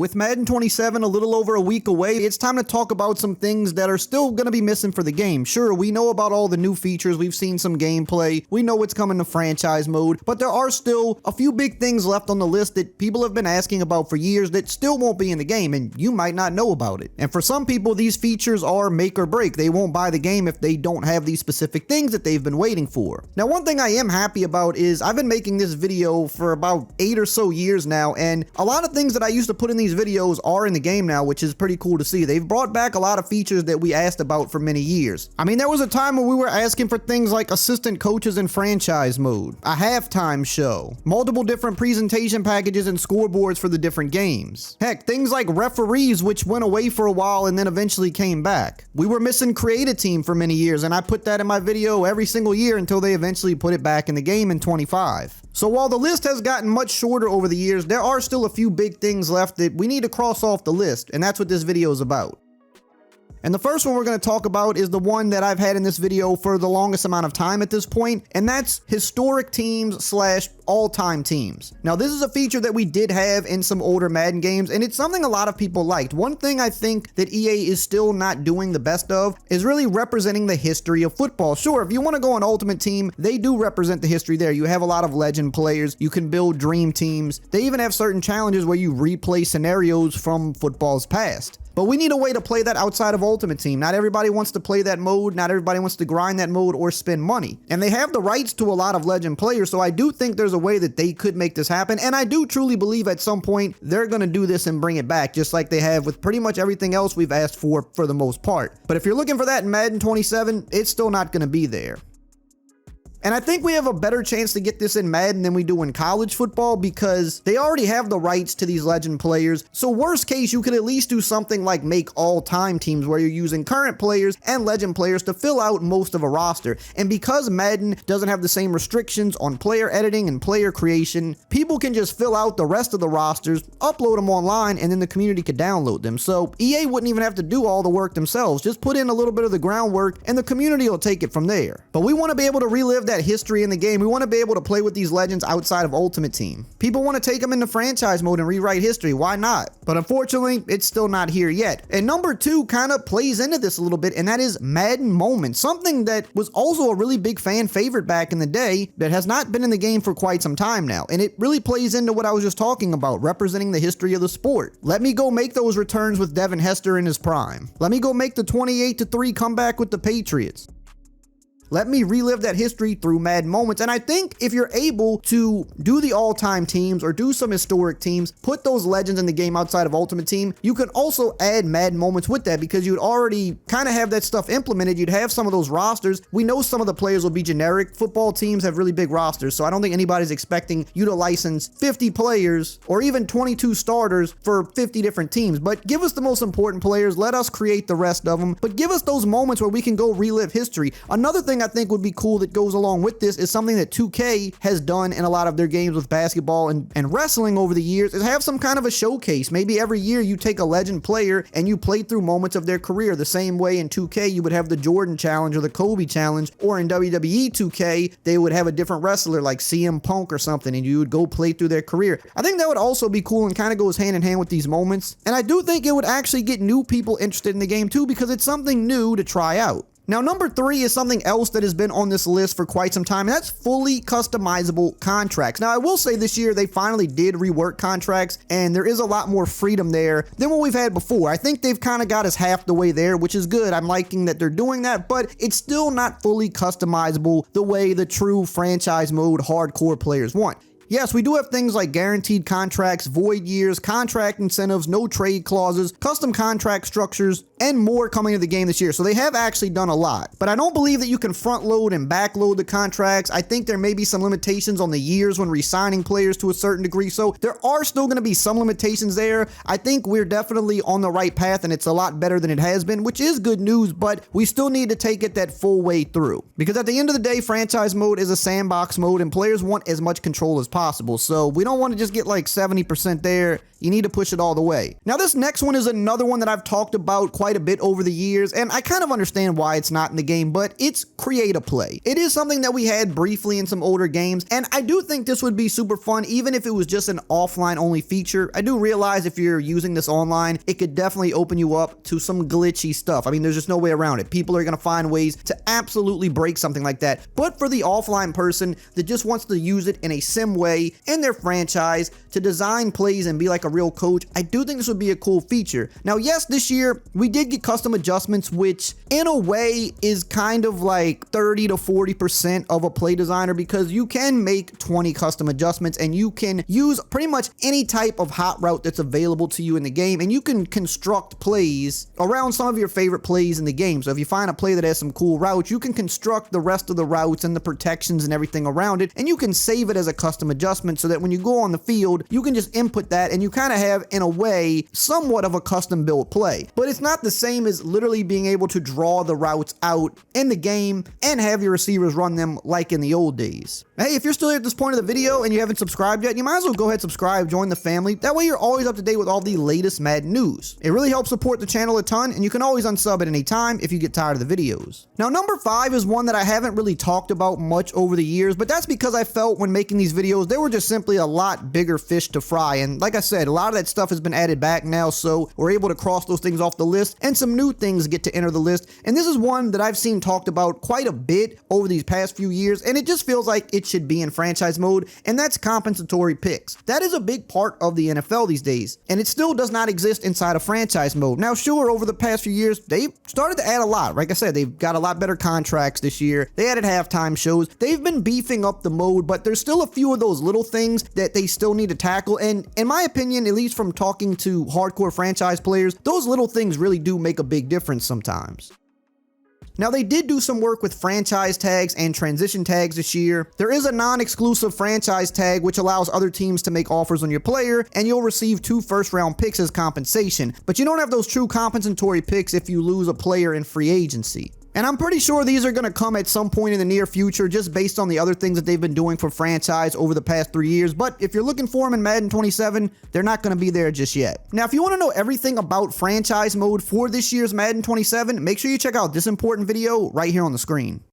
With Madden 27 a little over a week away, it's time to talk about some things that are still going to be missing for the game. Sure, we know about all the new features, we've seen some gameplay, we know what's coming to franchise mode, but there are still a few big things left on the list that people have been asking about for years that still won't be in the game, and you might not know about it. And for some people, these features are make or break. They won't buy the game if they don't have these specific things that they've been waiting for. Now, one thing I am happy about is I've been making this video for about 8 or so years now, and a lot of things that I used to put in these videos are in the game now, which is pretty cool to see. They've brought back a lot of features that we asked about for many years. I mean, there was a time when we were asking for things like assistant coaches in franchise mode, a halftime show, multiple different presentation packages and scoreboards for the different games. Heck, things like referees, which went away for a while and then eventually came back. We were missing create a team for many years, and I put that in my video every single year until they eventually put it back in the game in 25. So while the list has gotten much shorter over the years, there are still a few big things left that we need to cross off the list, and that's what this video is about. And the first one we're going to talk about is the one that I've had in this video for the longest amount of time at this point, and that's historic teams slash all-time teams. Now, this is a feature that we did have in some older Madden games, and it's something a lot of people liked. One thing I think that EA is still not doing the best of is really representing the history of football. Sure, if you want to go on Ultimate Team, they do represent the history there. You have a lot of legend players. You can build dream teams. They even have certain challenges where you replay scenarios from football's past. But we need a way to play that outside of Ultimate Team. Not everybody wants to play that mode. Not everybody wants to grind that mode or spend money. And they have the rights to a lot of legend players, so I do think there's a way that they could make this happen. And I do truly believe at some point they're going to do this and bring it back, just like they have with pretty much everything else we've asked for the most part. But if you're looking for that in Madden 27, it's still not going to be there. And I think we have a better chance to get this in Madden than we do in college football because they already have the rights to these legend players. So worst case, you could at least do something like make all-time teams where you're using current players and legend players to fill out most of a roster. And because Madden doesn't have the same restrictions on player editing and player creation, people can just fill out the rest of the rosters, upload them online, and then the community could download them. So EA wouldn't even have to do all the work themselves. Just put in a little bit of the groundwork and the community will take it from there. But we want to be able to relive that history in the game. We want to be able to play with these legends outside of Ultimate Team. People want to take them into franchise mode and rewrite history. Why not? But unfortunately, it's still not here yet. And number 2 kind of plays into this a little bit, and that is Madden Moments, something that was also a really big fan favorite back in the day that has not been in the game for quite some time now. And it really plays into what I was just talking about, representing the history of the sport. Let me go make those returns with Devin Hester in his prime. Let me go make the 28-3 comeback with the Patriots. Let me relive that history through Madden Moments. And I think if you're able to do the all-time teams or do some historic teams, put those legends in the game outside of Ultimate Team, you can also add Madden Moments with that because you'd already kind of have that stuff implemented. You'd have some of those rosters. We know some of the players will be generic. Football teams have really big rosters, so I don't think anybody's expecting you to license 50 players or even 22 starters for 50 different teams. But give us the most important players. Let us create the rest of them. But give us those moments where we can go relive history. Another thing I think would be cool that goes along with this is something that 2K has done in a lot of their games with basketball and wrestling over the years is have some kind of a showcase. Maybe every year you take a legend player and you play through moments of their career the same way in 2K you would have the Jordan Challenge or the Kobe Challenge, or in WWE 2K they would have a different wrestler like CM Punk or something and you would go play through their career. I think that would also be cool and kind of goes hand in hand with these moments. And I do think it would actually get new people interested in the game too because it's something new to try out. Now, number 3 is something else that has been on this list for quite some time, and that's fully customizable contracts. Now, I will say this year they finally did rework contracts, and there is a lot more freedom there than what we've had before. I think they've kind of got us half the way there, which is good. I'm liking that they're doing that, but it's still not fully customizable the way the true franchise mode hardcore players want. Yes, we do have things like guaranteed contracts, void years, contract incentives, no trade clauses, custom contract structures, and more coming to the game this year. So they have actually done a lot. But I don't believe that you can front load and back load the contracts. I think there may be some limitations on the years when re-signing players to a certain degree. So there are still going to be some limitations there. I think we're definitely on the right path and it's a lot better than it has been, which is good news, but we still need to take it that full way through. Because at the end of the day, franchise mode is a sandbox mode and players want as much control as possible. possible. So we don't want to just get like 70% there. You need to push it all the way. Now, this next one is another one that I've talked about quite a bit over the years, and I kind of understand why it's not in the game, but it's create a play. It is something that we had briefly in some older games, and I do think this would be super fun, even if it was just an offline only feature. I do realize if you're using this online, it could definitely open you up to some glitchy stuff. I mean, there's just no way around it. People are going to find ways to absolutely break something like that. But for the offline person that just wants to use it in a sim way in their franchise to design plays and be like a real coach, I do think this would be a cool feature. Now, yes, this year we did get custom adjustments, which in a way is kind of like 30 to 40% of a play designer, because you can make 20 custom adjustments and you can use pretty much any type of hot route that's available to you in the game, and you can construct plays around some of your favorite plays in the game. So if you find a play that has some cool routes, you can construct the rest of the routes and the protections and everything around it, and you can save it as a custom adjustment so that when you go on the field, you can just input that and you kind of have, in a way, somewhat of a custom built play. But it's not the same as literally being able to draw the routes out in the game and have your receivers run them like in the old days. Hey, if you're still here at this point of the video and you haven't subscribed yet, you might as well go ahead, subscribe, join the family. That way you're always up to date with all the latest Madden news. It really helps support the channel a ton, and you can always unsub at any time if you get tired of the videos. Now, number 5 is one that I haven't really talked about much over the years, but that's because I felt when making these videos, they were just simply a lot bigger fish to fry. And like I said, a lot of that stuff has been added back now, so we're able to cross those things off the list, and some new things get to enter the list. And this is one that I've seen talked about quite a bit over these past few years, and it just feels like it should be in franchise mode, and that's compensatory picks. That is a big part of the NFL these days, and it still does not exist inside of franchise mode. Now, sure, over the past few years, they've started to add a lot. Like I said, they've got a lot better contracts this year. They added halftime shows. They've been beefing up the mode, but there's still a few of those little things that they still need to tackle, and in my opinion, at least from talking to hardcore franchise players, those little things really do make a big difference sometimes. Now, they did do some work with franchise tags and transition tags this year. There is a non-exclusive franchise tag which allows other teams to make offers on your player, and you'll receive 2 first-round picks as compensation. But you don't have those true compensatory picks if you lose a player in free agency. And I'm pretty sure these are going to come at some point in the near future, just based on the other things that they've been doing for franchise over the past 3 years. But if you're looking for them in Madden 27, they're not going to be there just yet. Now, if you want to know everything about franchise mode for this year's Madden 27, make sure you check out this important video right here on the screen.